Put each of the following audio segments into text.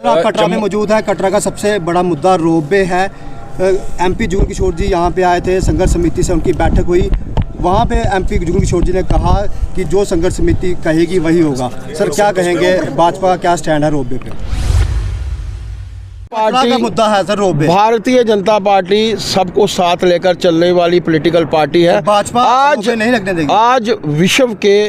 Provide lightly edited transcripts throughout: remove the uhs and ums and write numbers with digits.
आप कटरा में मौजूद है। कटरा का सबसे बड़ा मुद्दा रोपवे है। एमपी जुगल किशोर जी यहाँ पे आए थे, संघर्ष समिति से उनकी बैठक हुई। वहाँ पे एमपी जुगल किशोर जी ने कहा कि जो संघर्ष समिति कहेगी वही होगा। सर क्या कहेंगे, भाजपा का क्या स्टैंड है रोपवे पे? पार्टी का मुद्दा है sir ropeway. Bharatiya Janata party सबको साथ लेकर चलने वाली पॉलिटिकल पार्टी है। भाजपा आज नहीं लगने देगी। आज विश्व के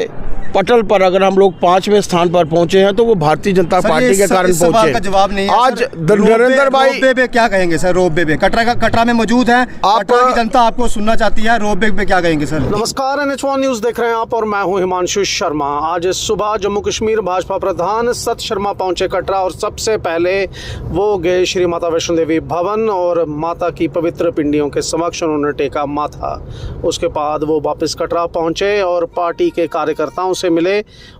पटल पर अगर हम लोग 5वें स्थान पर पहुंचे हैं तो वो भारतीय जनता पार्टी के कारण पहुंचे। का जवाब नहीं है। आज नरेंद्र भाई रोपवे पे क्या कहेंगे सर? रोपवे पे कटरा में मौजूद है। कटरा की जनता आपको सुनना चाहती है। रोपवे पे क्या कहेंगे सर? नमस्कार, NH1 न्यूज देख रहे हैं आप और मैं हूं हिमांशु शर्मा। आज सुबह जम्मू कश्मीर भाजपा प्रधान सत शर्मा पहुंचे कटरा और सबसे पहले वो गए श्री माता वैष्णो देवी भवन और माता की पवित्र पिंडियों के समक्ष उन्होंने टेका माथा। उसके बाद वो वापस कटरा पहुंचे और पार्टी के कार्यकर्ताओं से मिले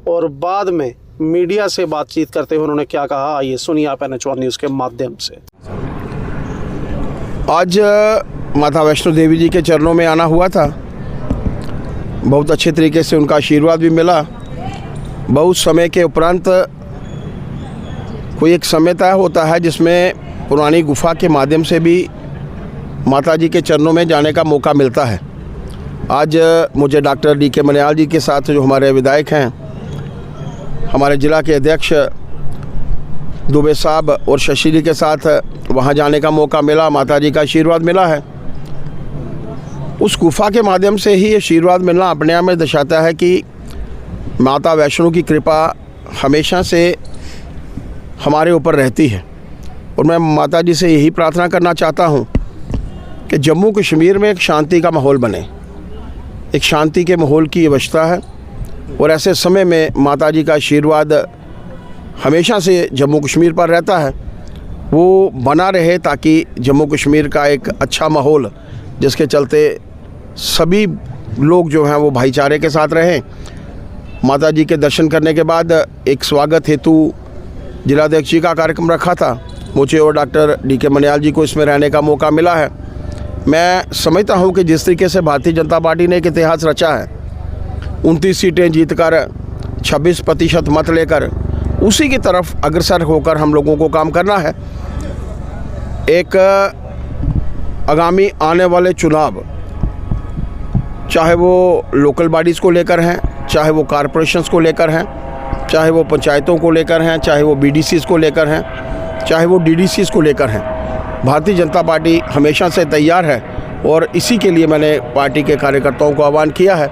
और बाद में मीडिया से बातचीत करते हुए उन्होंने क्या कहा, आइए सुनिए आप NH1 न्यूज के माध्यम से। आज माता वैष्णो देवी जी के चरणों में आना हुआ था। बहुत अच्छे तरीके से उनका आशीर्वाद भी मिला। बहुत समय के उपरांत कोई एक समय तय होता है जिसमें पुरानी गुफा के माध्यम से भी माता जी के चरणों में जाने का मौका मिलता है। आज मुझे डॉक्टर DK मनियाल जी के साथ जो हमारे विधायक हैं, हमारे ज़िला के अध्यक्ष दुबे साहब और शशि जी के साथ वहां जाने का मौका मिला। माता जी का आशीर्वाद मिला है। उस गुफा के माध्यम से ही आशीर्वाद मिलना अपने आप में दर्शाता है कि माता वैष्णो की कृपा हमेशा से हमारे ऊपर रहती है। और मैं माता जी से यही प्रार्थना करना चाहता हूं कि जम्मू कश्मीर में एक शांति का माहौल बने। एक शांति के माहौल की आवश्यकता है और ऐसे समय में माता जी का आशीर्वाद हमेशा से जम्मू कश्मीर पर रहता है, वो बना रहे ताकि जम्मू कश्मीर का एक अच्छा माहौल, जिसके चलते सभी लोग जो हैं वो भाईचारे के साथ रहें। माता जी के दर्शन करने के बाद एक स्वागत हेतु जिलाध्यक्ष जी का कार्यक्रम रखा था। मुझे और डॉक्टर DK मनियाल जी को इसमें रहने का मौका मिला है। मैं समझता हूं कि जिस तरीके से भारतीय जनता पार्टी ने एक इतिहास रचा है, 29 सीटें जीतकर 26% मत लेकर उसी की तरफ अग्रसर होकर हम लोगों को काम करना है। एक आगामी आने वाले चुनाव, चाहे वो लोकल बॉडीज़ को लेकर हैं, चाहे वो कॉरपोरेशंस को लेकर हैं, चाहे वो पंचायतों को लेकर हैं, चाहे वो BDCs को लेकर हैं, चाहे वो DDCs को लेकर हैं, भारतीय जनता पार्टी हमेशा से तैयार है। और इसी के लिए मैंने पार्टी के कार्यकर्ताओं को आह्वान किया है।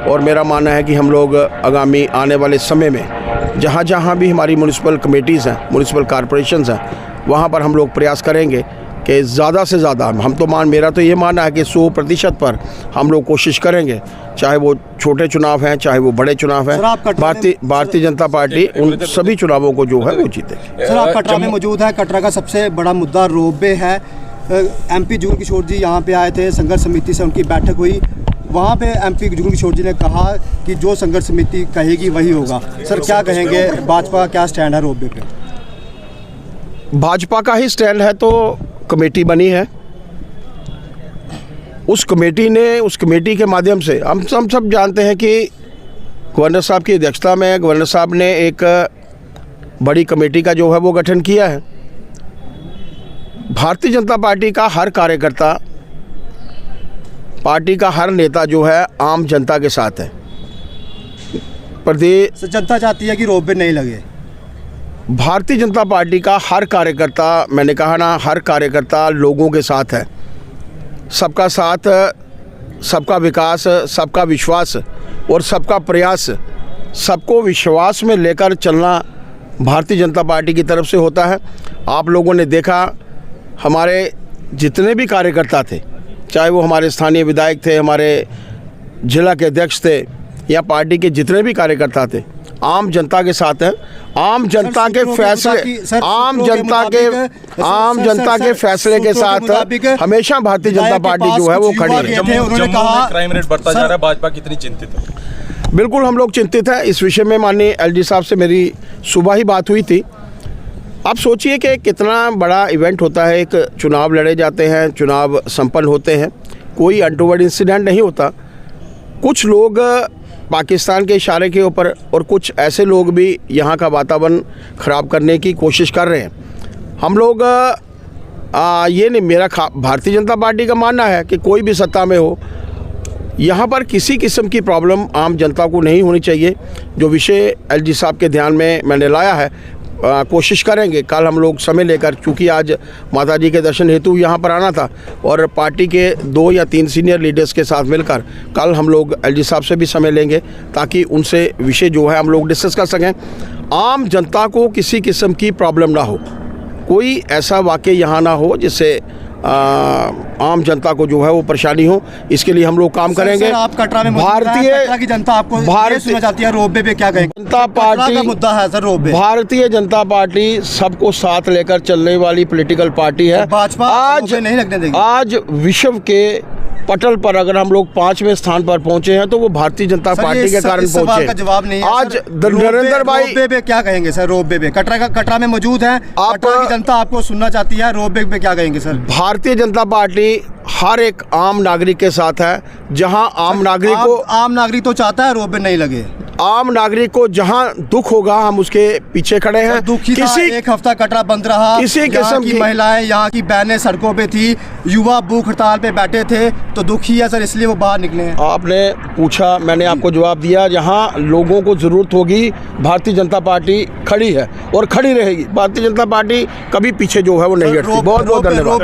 और मेरा मानना है कि हम लोग आगामी आने वाले समय में जहाँ जहाँ भी हमारी म्यूनिसिपल कमेटीज़ हैं, म्यूनिसिपल कॉरपोरेशंस हैं, वहाँ पर हम लोग प्रयास करेंगे कि ज़्यादा से ज़्यादा हम तो मेरा तो ये मानना है कि 100% पर हम लोग कोशिश करेंगे, चाहे वो छोटे चुनाव हैं चाहे वो बड़े चुनाव हैं। भारतीय जनता पार्टी उन सभी चुनावों को जो है वो जीतेगी। सर आप कटरा में मौजूद है। कटरा का सबसे बड़ा मुद्दा रोपवे है। एमपी जुगल किशोर जी यहाँ पे आए थे, संघर्ष समिति से उनकी बैठक हुई। वहाँ पे एमपी जुगल किशोर जी ने कहा कि जो संघर्ष समिति कहेगी वही होगा। सर क्या कहेंगे, भाजपा का क्या स्टैंड है रोपवे पे? भाजपा का ही स्टैंड है। तो कमेटी बनी है, उस कमेटी के माध्यम से हम सब जानते हैं कि गवर्नर साहब की अध्यक्षता में गवर्नर साहब ने एक बड़ी कमेटी का जो है वो गठन किया है। भारतीय जनता पार्टी का हर कार्यकर्ता, पार्टी का हर नेता जो है आम जनता के साथ है। प्रदेश जनता चाहती है कि रोपवे नहीं लगे। भारतीय जनता पार्टी का हर कार्यकर्ता, मैंने कहा ना, हर कार्यकर्ता लोगों के साथ है। सबका साथ, सबका विकास, सबका विश्वास और सबका प्रयास, सबको विश्वास में लेकर चलना भारतीय जनता पार्टी की तरफ से होता है। आप लोगों ने देखा हमारे जितने भी कार्यकर्ता थे, चाहे वो हमारे स्थानीय विधायक थे, हमारे जिला के अध्यक्ष थे, या पार्टी के जितने भी कार्यकर्ता थे, आम जनता के साथ हैं। आम जनता के फैसले, आम जनता के फैसले के साथ हमेशा भारतीय जनता पार्टी जो है वो खड़ी है। उन्होंने कहा क्राइम रेट बढ़ता जा रहा है, भाजपा कितनी चिंतित है? बिल्कुल हम लोग चिंतित हैं इस विषय में। माननीय LG साहब से मेरी सुबह ही बात हुई थी। आप सोचिए कि कितना बड़ा इवेंट होता है, एक चुनाव लड़े जाते हैं, चुनाव संपन्न होते हैं, कोई अनटोवर्ड इंसिडेंट नहीं होता। कुछ लोग पाकिस्तान के इशारे के ऊपर और कुछ ऐसे लोग भी यहाँ का वातावरण ख़राब करने की कोशिश कर रहे हैं। हम लोग ये नहीं, मेरा भारतीय जनता पार्टी का मानना है कि कोई भी सत्ता में हो, यहाँ पर किसी किस्म की प्रॉब्लम आम जनता को नहीं होनी चाहिए। जो विषय एलजी साहब के ध्यान में मैंने लाया है, कोशिश करेंगे कल हम लोग समय लेकर, चूँकि आज माता जी के दर्शन हेतु यहाँ पर आना था और पार्टी के 2 या 3 सीनियर लीडर्स के साथ मिलकर कल हम लोग एलजी साहब से भी समय लेंगे ताकि उनसे विषय जो है हम लोग डिस्कस कर सकें। आम जनता को किसी किस्म की प्रॉब्लम ना हो, कोई ऐसा वाक़या यहाँ ना हो जिससे आम जनता को जो है वो परेशानी हो, इसके लिए हम लोग काम करेंगे। सर, आप कटरा में कटरा की जनता आपको ये सुनना चाहती है, रोपवे पे क्या कहेंगे? जनता पार्टी का मुद्दा है sir, ropeway. Bharatiya Janata party सबको साथ लेकर चलने वाली पॉलिटिकल पार्टी है। भाजपा आज नहीं लगने देगी। आज विश्व के पटल पर अगर हम लोग 5वें स्थान पर पहुंचे हैं तो वो भारतीय जनता पार्टी के कारण पहुंचे। का जवाब नहीं है आज नरेंद्र भाई रोपवे पे क्या कहेंगे सर? रोपवे पे कटरा में मौजूद है, कटरा की जनता आपको सुनना चाहती है, रोपवे पे क्या कहेंगे सर? भारतीय जनता पार्टी हर एक आम नागरिक के साथ है। जहां आम नागरिक तो चाहता है रोपवे नहीं लगे। आम नागरिक को जहां दुख होगा हम उसके पीछे खड़े हैं। दुखी किसी एक हफ्ता कटरा बंद रहा, किसी किस्म की महिलाएं, यहाँ की बहनें सड़कों पे थी, युवा भूख हड़ताल पे बैठे थे, तो दुखी है सर, इसलिए वो बाहर निकले हैं। आपने पूछा, मैंने आपको जवाब दिया। जहां लोगों को ज़रूरत होगी भारतीय जनता पार्टी खड़ी है और खड़ी रहेगी। भारतीय जनता पार्टी कभी पीछे जो है वो नहीं हटती। बहुत बहुत धन्यवाद।